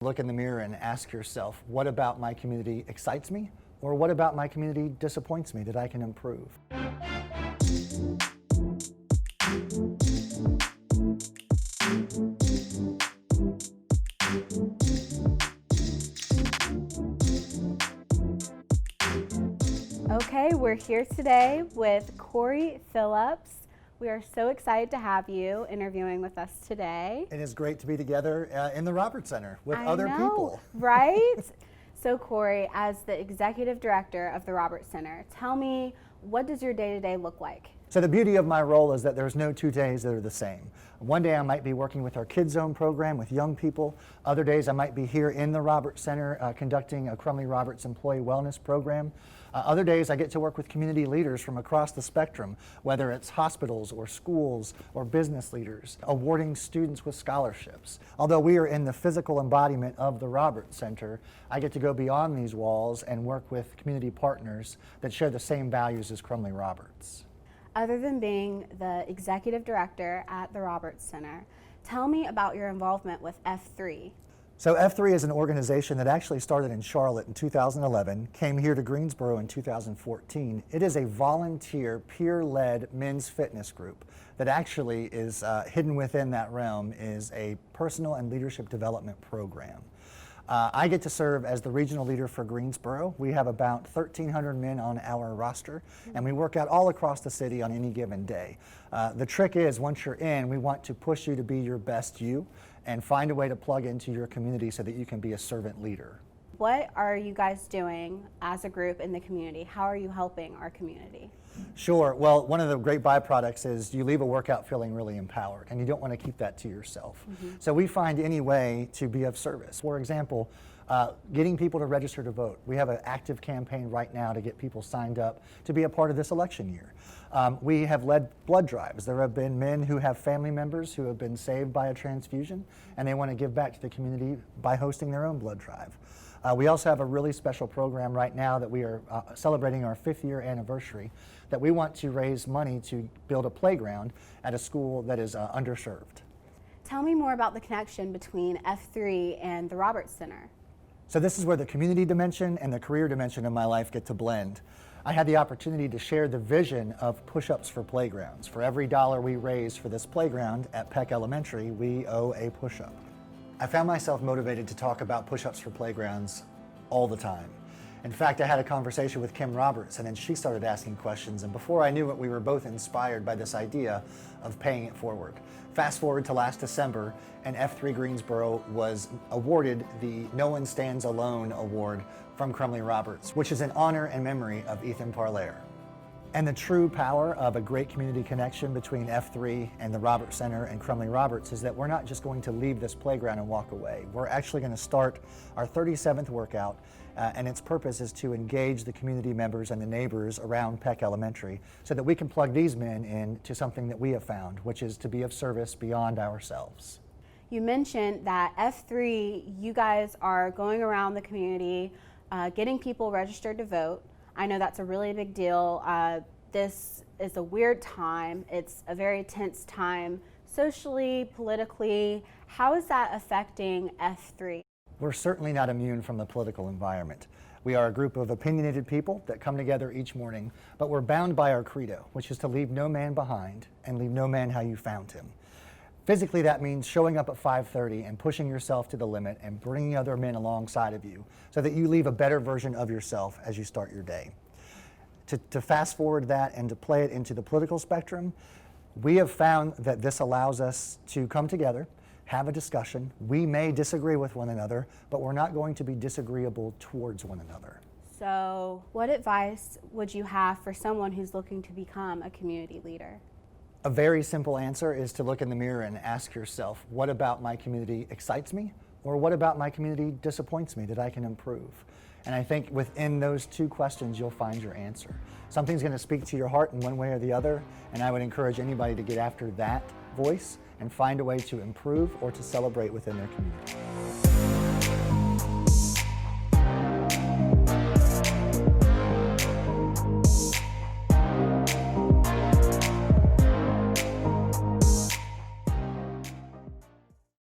Look in the mirror and ask yourself, what about my community excites me? Or what about my community disappoints me that I can improve? Okay, we're here today with Cory Phillips. We are so excited to have you interviewing with us today. It is great to be together in the Roberts Center with other people. Right? So Cory, as the Executive Director of the Roberts Center, tell me, what does your day-to-day look like? So the beauty of my role is that there's no 2 days that are the same. One day I might be working with our Kids Zone program with young people. Other days I might be here in the Roberts Center conducting a Crumley Roberts Employee Wellness Program. Other days I get to work with community leaders from across the spectrum, whether it's hospitals or schools or business leaders, awarding students with scholarships. Although we are in the physical embodiment of the Roberts Center, I get to go beyond these walls and work with community partners that share the same values as Crumley Roberts. Other than being the Executive Director at the Roberts Center, tell me about your involvement with F3. So F3 is an organization that actually started in Charlotte in 2011, came here to Greensboro in 2014. It is a volunteer, peer-led men's fitness group that actually is hidden within that realm is a personal and leadership development program. I get to serve as the regional leader for Greensboro. We have about 1,300 men on our roster, and we work out all across the city on any given day. The trick is, once you're in, we want to push you to be your best you and find a way to plug into your community so that you can be a servant leader. What are you guys doing as a group in the community? How are you helping our community? Sure. Well, one of the great byproducts is you leave a workout feeling really empowered, and you don't want to keep that to yourself. So we find any way to be of service. For example, getting people to register to vote. We have an active campaign right now to get people signed up to be a part of this election year. We have led blood drives. There have been men who have family members who have been saved by a transfusion, and they want to give back to the community by hosting their own blood drive. We also have a really special program right now that we are celebrating our 5th year anniversary, that we want to raise money to build a playground at a school that is underserved. Tell me more about the connection between F3 and the Roberts Center. So this is where the community dimension and the career dimension of my life get to blend. I had the opportunity to share the vision of push-ups for playgrounds. For every dollar we raise for this playground at Peck Elementary, we owe a push-up. I found myself motivated to talk about push-ups for playgrounds all the time. In fact, I had a conversation with Kim Roberts, and then she started asking questions, and before I knew it, we were both inspired by this idea of paying it forward. Fast forward to last December, and F3 Greensboro was awarded the No One Stands Alone Award from Crumley Roberts, which is in honor and memory of Ethan Parlaire. And the true power of a great community connection between F3 and the Roberts Center and Crumley Roberts is that we're not just going to leave this playground and walk away. We're actually going to start our 37th workout, and its purpose is to engage the community members and the neighbors around Peck Elementary so that we can plug these men into something that we have found, which is to be of service beyond ourselves. You mentioned that F3, you guys are going around the community, getting people registered to vote. I know that's a really big deal. This is a weird time. It's a very tense time socially, politically. How is that affecting F3? We're certainly not immune from the political environment. We are a group of opinionated people that come together each morning, but we're bound by our credo, which is to leave no man behind and leave no man how you found him. Physically, that means showing up at 5:30 and pushing yourself to the limit and bringing other men alongside of you so that you leave a better version of yourself as you start your day. To fast forward that and to play it into the political spectrum, we have found that this allows us to come together, have a discussion. We may disagree with one another, but we're not going to be disagreeable towards one another. So, what advice would you have for someone who's looking to become a community leader? A very simple answer is to look in the mirror and ask yourself, what about my community excites me? Or what about my community disappoints me that I can improve? And I think within those 2 questions, you'll find your answer. Something's going to speak to your heart in one way or the other, and I would encourage anybody to get after that voice and find a way to improve or to celebrate within their community.